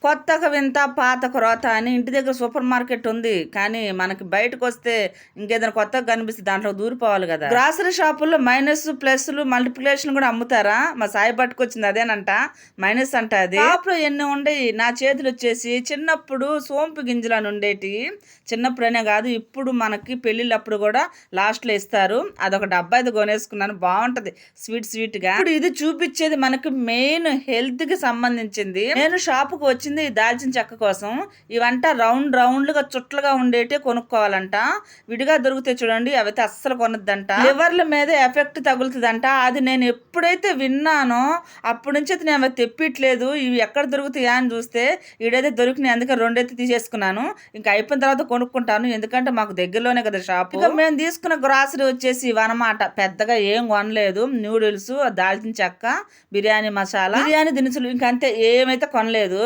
కొత్తక వింత పాతక రోత అని ఇంటి దగ్గర సూపర్ మార్కెట్ ఉంది. కానీ మనకి బయటకొస్తే ఇంకేదైనా కొత్తగా కనిపిస్తే దాంట్లో దూరిపోవాలి కదా! గ్రాసరీ షాపుల్లో మైనస్, ప్లస్‌లు, మల్టిప్లికేషన్ కూడా అమ్ముతారా? మా సాయి పట్టుకొచ్చింది అదేనంట. మైనస్ అంట అది. షాప్‌లో ఎన్ని ఉండేయి. నా చేతులొచ్చేసి చిన్నప్పుడు సోంపు గింజలని ఉండేటియి. చిన్నప్పుడనే కాదు ఇప్పుడు మనకి పెళ్ళిళ్ళప్పుడు కూడా లాస్ట్‌లో ఇస్తారు. అదొక డబ్బా అయితే కొనేసుకున్నాను. బావుంటది. స్వీట్‌గా. ఇప్పుడు ఇది చూపిచ్చేది మనకి మెయిన్ హెల్త్‌కి సంబంధించింది. నేను షాపుకి వచ్చింది ఈ దాల్చిన చెక్క కోసం. ఇవంట రౌండ్‌గా చుట్టలుగా ఉండేటివి కొనుక్కోవాలంట. విడిగా దొరుకుతాయి చూడండి. అవైతే అస్సలు కొనొద్దంట. లివర్ల మీద ఎఫెక్ట్ తగులుతదంట. అది నేను ఎప్పుడైతే విన్నానో అప్పటి నుంచి అయితే నేను అవి తెప్పియట్లేదు. ఇవి ఎక్కడ దొరుకుతాయా అని చూస్తే ఈడైతే దొరికినాయి. అందుకే 2 అయితే తీసేసుకున్నాను. ఇంకా అయిపోయిన తర్వాత కొనుక్కుంటాను. ఎందుకంటే మాకు దగ్గరలోనే కదా షాపు. ఇక మేము తీసుకున్న గ్రాసరీ వచ్చేసి ఇవన్నమాట. పెద్దగా ఏం కొనలేదు. నూడిల్స్, దాల్చిన చెక్క, బిర్యానీ మసాలా, బిర్యానీ దినుసులు ఇంకంతే ఏమైతే కొనలేదు.